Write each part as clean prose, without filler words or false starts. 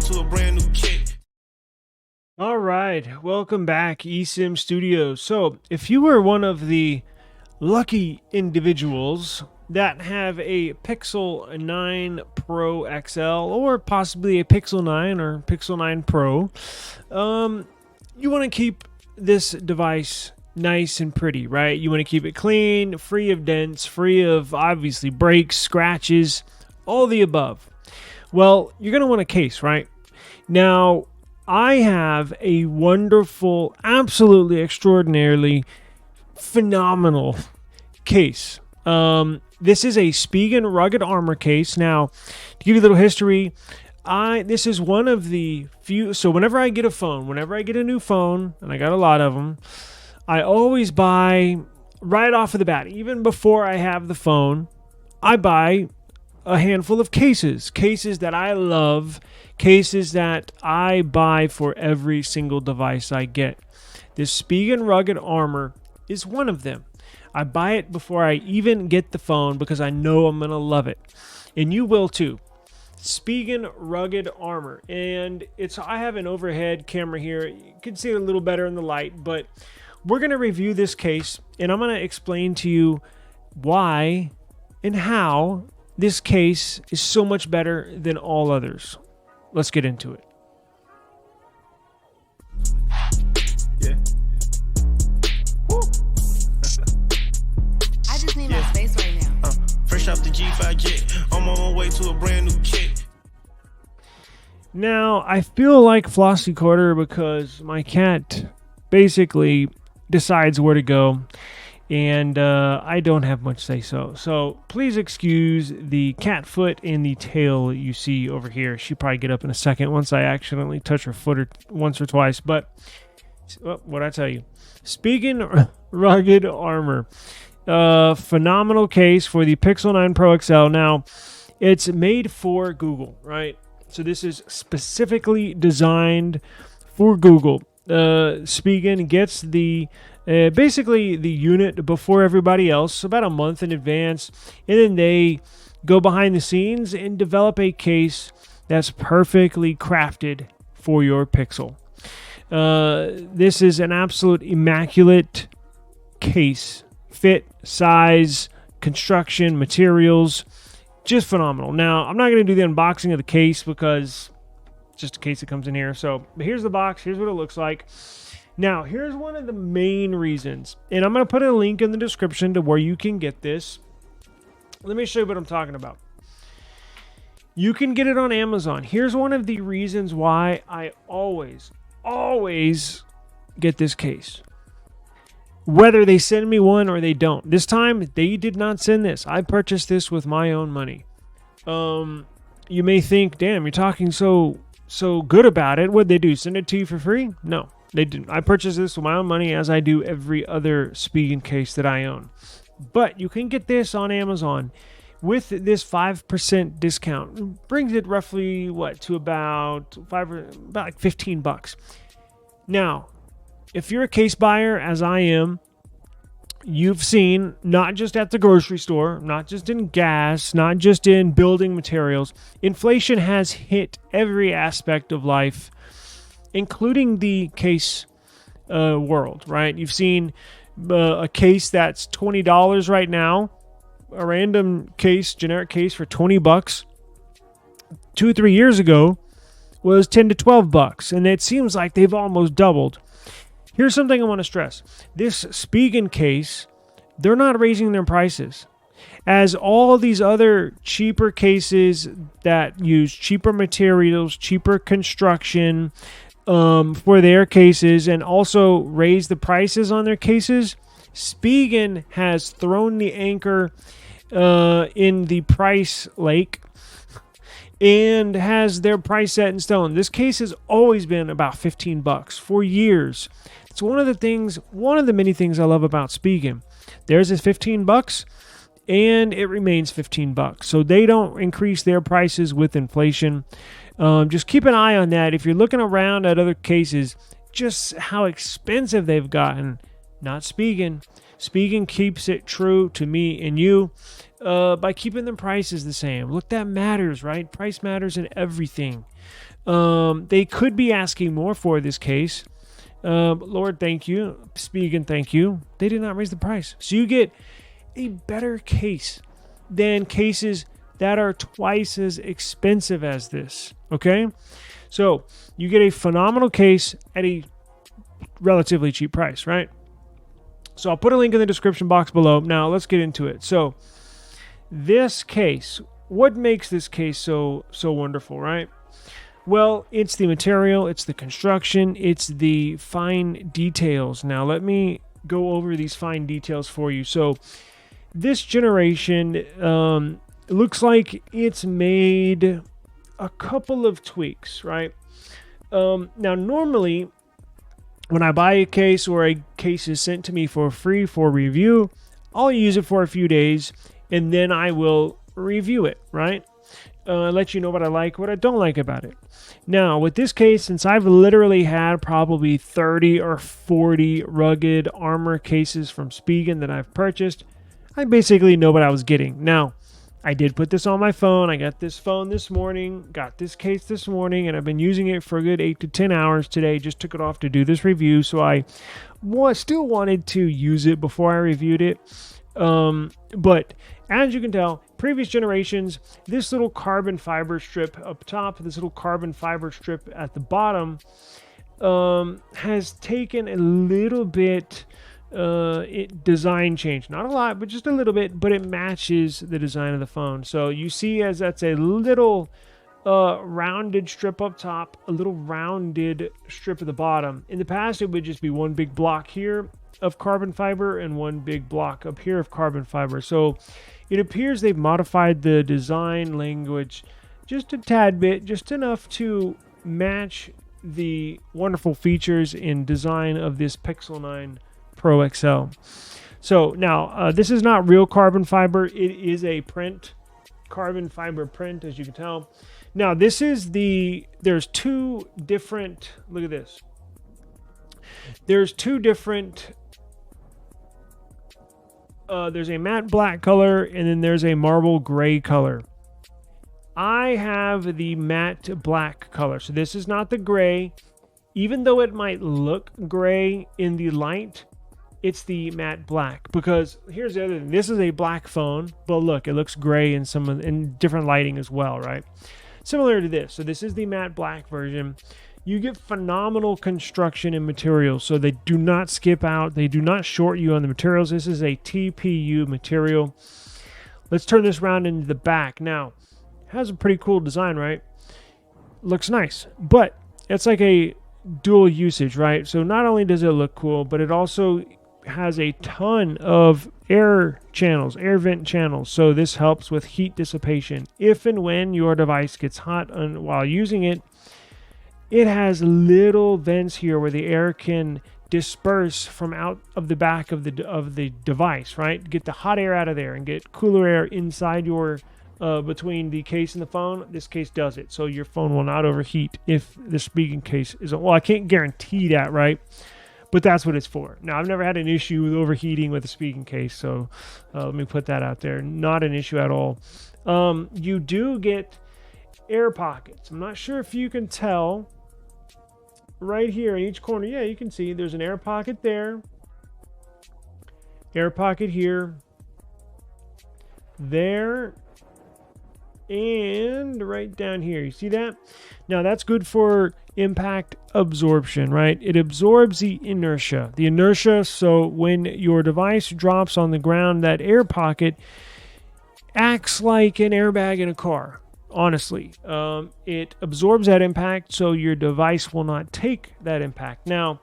to a brand new kit. All right, welcome back, eSIM Studios. So, if you were one of the lucky individuals that have a Pixel 9 Pro XL or possibly a Pixel 9 or Pixel 9 Pro, you want to keep this device nice and pretty, right? You want to keep it clean, free of dents, free of obviously breaks, scratches, all the above. Well, you're going to want a case, right? Now, I have a wonderful, absolutely extraordinarily phenomenal case. This is a Spigen rugged armor case. Now, to give you a little history, this is one of the few. So whenever I get a phone, whenever I get a new phone, and I got a lot of them, I always buy right off of the bat, even before I have the phone, I buy a handful of cases that I love, cases that I buy for every single device I get. This Spigen rugged armor is one of them. I buy it before I even get the phone because I know I'm going to love it. And you will too. Spigen rugged armor. And I have an overhead camera here. You can see it a little better in the light, but we're going to review this case and I'm going to explain to you why and how this case is so much better than all others. Let's get into it. Yeah. Woo. I just need my space right now. Fresh off the G5 jet, I'm on my way to a brand new kit. Now, I feel like Flossy Quarter because my cat basically decides where to go. And I don't have much say-so. So please excuse the cat foot and the tail you see over here. She'll probably get up in a second once I accidentally touch her foot once or twice. But what'd I tell you? Spigen rugged armor. Phenomenal case for the Pixel 9 Pro XL. Now, it's made for Google, right? So this is specifically designed for Google. Spigen gets basically the unit before everybody else, about a month in advance, and then they go behind the scenes and develop a case that's perfectly crafted for your Pixel. This is an absolute immaculate case. Fit, size, construction, materials, just phenomenal. Now, I'm not going to do the unboxing of the case because it's just a case that comes in here. So here's the box. Here's what it looks like. Now, here's one of the main reasons, and I'm going to put a link in the description to where you can get this. Let me show you what I'm talking about. You can get it on Amazon. Here's one of the reasons why I always get this case. Whether they send me one or they don't. This time, they did not send this. I purchased this with my own money. You may think, damn, you're talking so good about it. What'd they do? Send it to you for free? No. They didn't. I purchased this with my own money as I do every other Spigen case that I own. But you can get this on Amazon with this 5% discount. It brings it roughly, to about like $15. Now, if you're a case buyer, as I am, you've seen, not just at the grocery store, not just in gas, not just in building materials, inflation has hit every aspect of life, including the case world, right? You've seen a case that's $20 right now, a random case, generic case for $20. 2 or 3 years ago was $10 to $12, and it seems like they've almost doubled. Here's something I want to stress. This Spigen case, they're not raising their prices. As all these other cheaper cases that use cheaper materials, cheaper construction, for their cases and also raise the prices on their cases, Spigen has thrown the anchor in the price lake and has their price set in stone. This case has always been about $15 for years. It's one of the many things I love about Spigen. Theirs is $15 and it remains $15. So they don't increase their prices with inflation. Just keep an eye on that. If you're looking around at other cases, just how expensive they've gotten. Not Spigen. Spigen keeps it true to me and you by keeping the prices the same. Look, that matters, right? Price matters in everything. They could be asking more for this case. Lord, thank you. Spigen, thank you. They did not raise the price. So you get a better case than cases that are twice as expensive as this. Okay? So you get a phenomenal case at a relatively cheap price, right? So I'll put a link in the description box below. Now let's get into it. So this case, what makes this case so wonderful, right? Well, it's the material, it's the construction, it's the fine details. Now let me go over these fine details for you. So this generation looks like it's made a couple of tweaks, right? Now normally when I buy a case or a case is sent to me for free for review, I'll use it for a few days and then I will review it, right? Let you know what I like, what I don't like about it. Now, with this case, since I've literally had probably 30 or 40 rugged armor cases from Spigen that I've purchased, I basically know what I was getting. Now, I did put this on my phone. I got this phone this morning, got this case this morning, and I've been using it for a good 8 to 10 hours today. Just took it off to do this review, so I still wanted to use it before I reviewed it. But as you can tell, previous generations, this little carbon fiber strip up top, this little carbon fiber strip at the bottom, has taken a little bit design change. Not a lot, but just a little bit, but it matches the design of the phone. So you see as that's a little rounded strip up top, a little rounded strip at the bottom. In the past, it would just be one big block here of carbon fiber and one big block up here of carbon fiber. So it appears they've modified the design language just a tad bit, just enough to match the wonderful features and design of this Pixel 9 Pro XL. So now this is not real carbon fiber. It is a print, carbon fiber print, as you can tell. Now this is there's two different, look at this. There's two different there's a matte black color and then there's a marble gray color. I have the matte black color. So this is not the gray. Even though it might look gray in the light, it's the matte black. Because here's the other thing. This is a black phone, but look, it looks gray in different lighting as well, right? Similar to this. So this is the matte black version. You get phenomenal construction and materials, so they do not skip out. They do not short you on the materials. This is a TPU material. Let's turn this around into the back. Now, it has a pretty cool design, right? Looks nice, but it's like a dual usage, right? So not only does it look cool, but it also has a ton of air channels, air vent channels. So this helps with heat dissipation. If and when your device gets hot while using it, it has little vents here where the air can disperse from out of the back of the device, right? Get the hot air out of there and get cooler air inside your between the case and the phone. This case does it, so your phone will not overheat if the Spigen case isn't. Well, I can't guarantee that, right? But that's what it's for. Now, I've never had an issue with overheating with a Spigen case, so let me put that out there. Not an issue at all. You do get air pockets. I'm not sure if you can tell. Right here in each corner, yeah, you can see there's an air pocket there, air pocket here, there, and right down here. You see that? Now that's good for impact absorption, right? It absorbs the inertia. So when your device drops on the ground, that air pocket acts like an airbag in a car. Honestly, it absorbs that impact, so your device will not take that impact. Now,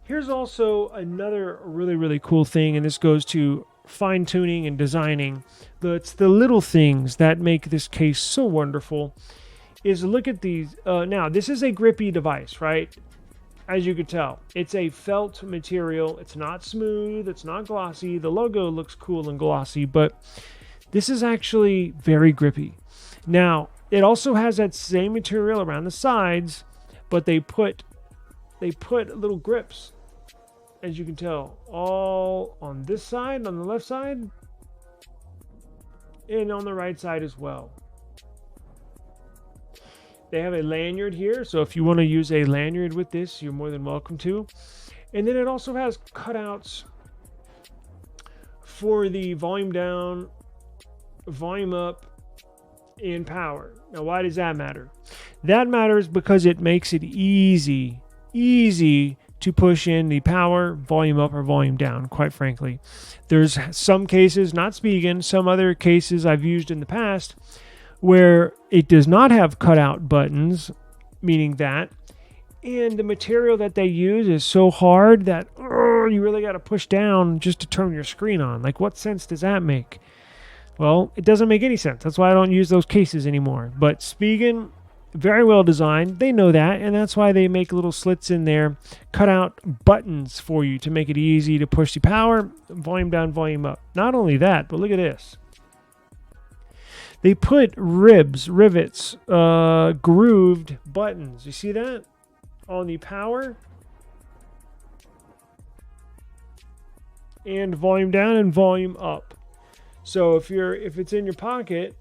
here's also another really, really cool thing, and this goes to fine-tuning and designing. It's the little things that make this case so wonderful. Is look at these. Now, this is a grippy device, right? As you can tell, it's a felt material. It's not smooth. It's not glossy. The logo looks cool and glossy, but this is actually very grippy. Now, it also has that same material around the sides, but they put little grips, as you can tell, all on this side, on the left side, and on the right side as well. They have a lanyard here, so if you want to use a lanyard with this, you're more than welcome to. And then it also has cutouts for the volume down, volume up, and power. Now, why does that matter? That matters because it makes it easy to push in the power, volume up, or volume down, quite frankly. There's some cases, not Spigen, some other cases I've used in the past where it does not have cutout buttons, meaning that, and the material that they use is so hard that you really got to push down just to turn your screen on. Like, what sense does that make? Well, it doesn't make any sense. That's why I don't use those cases anymore. But Spigen, very well designed. They know that, and that's why they make little slits in there, cut out buttons for you to make it easy to push the power, volume down, volume up. Not only that, but look at this. They put rivets, grooved buttons. You see that? On the power and volume down and volume up. So if it's in your pocket,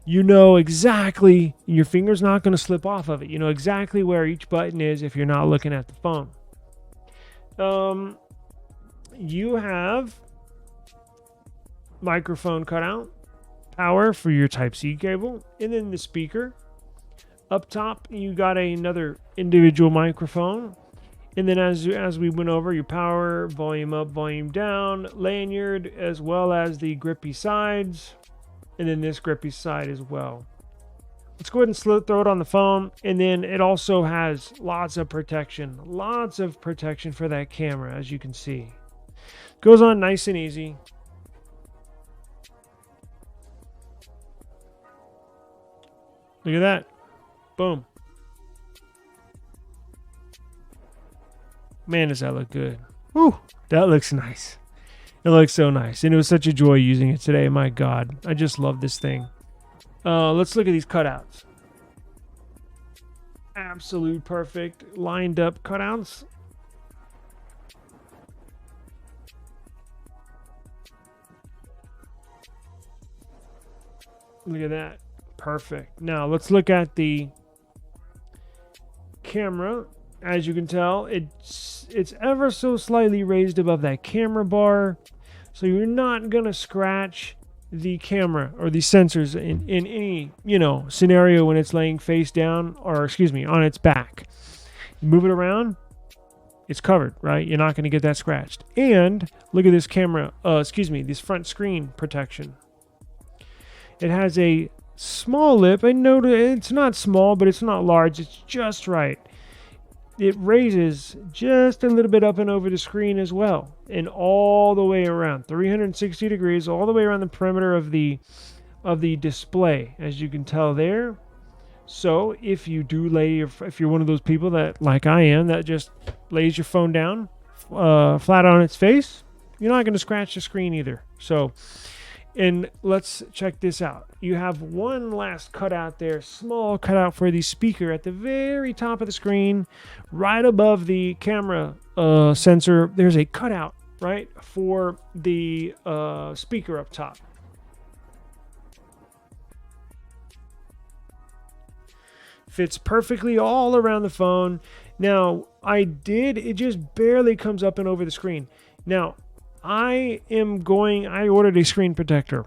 you know exactly, your finger's not going to slip off of it. You know exactly where each button is if you're not looking at the phone. You have microphone cutout, power for your Type-C cable, and then the speaker. Up top, you got another individual microphone. And then as we went over, your power, volume up, volume down, lanyard, as well as the grippy sides. And then this grippy side as well. Let's go ahead and throw it on the phone. And then it also has lots of protection for that camera, as you can see. Goes on nice and easy. Look at that. Boom. Man, does that look good. Whew, that looks nice. It looks so nice. And it was such a joy using it today. My God, I just love this thing. Let's look at these cutouts. Absolute perfect lined up cutouts. Look at that. Perfect. Now let's look at the camera. As you can tell, it's ever so slightly raised above that camera bar, so you're not gonna scratch the camera or the sensors in any scenario when it's laying face down, or on its back. You move it around, it's covered, right? You're not gonna get that scratched. And look at this camera, this front screen protection. It has a small lip. I know it's not small, but it's not large. It's just right. It raises just a little bit up and over the screen as well, and all the way around 360 degrees, all the way around the perimeter of the display, as you can tell there. So if you do if you're one of those people that, like I am, that just lays your phone down flat on its face, you're not going to scratch the screen either. So, and let's check this out. You have one last cutout there, small cutout for the speaker at the very top of the screen, right above the camera sensor. There's a cutout, right, for the speaker up top. Fits perfectly all around the phone. Now, it just barely comes up and over the screen. Now, I ordered a screen protector,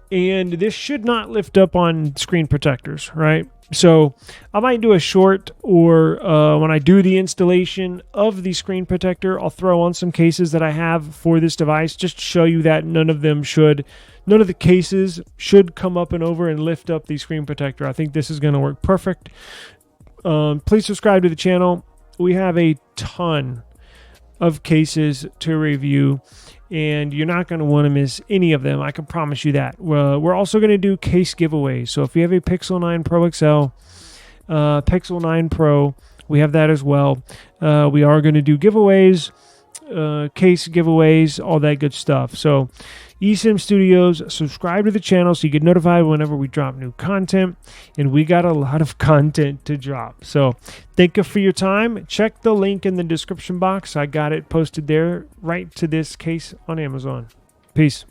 and this should not lift up on screen protectors, right? So I might do a short, or when I do the installation of the screen protector, I'll throw on some cases that I have for this device, just to show you that none of the cases should come up and over and lift up the screen protector. I think this is going to work perfect. Please subscribe to the channel. We have a ton of cases to review, and you're not going to want to miss any of them. I can promise you that. We're also going to do case giveaways. So if you have a Pixel 9 Pro XL, Pixel 9 Pro, we have that as well. We are going to do giveaways, case giveaways, all that good stuff. So eSIM Studios, subscribe to the channel so you get notified whenever we drop new content, and we got a lot of content to drop. So thank you for your time. Check the link in the description box. I got it posted there right to this case on Amazon. Peace.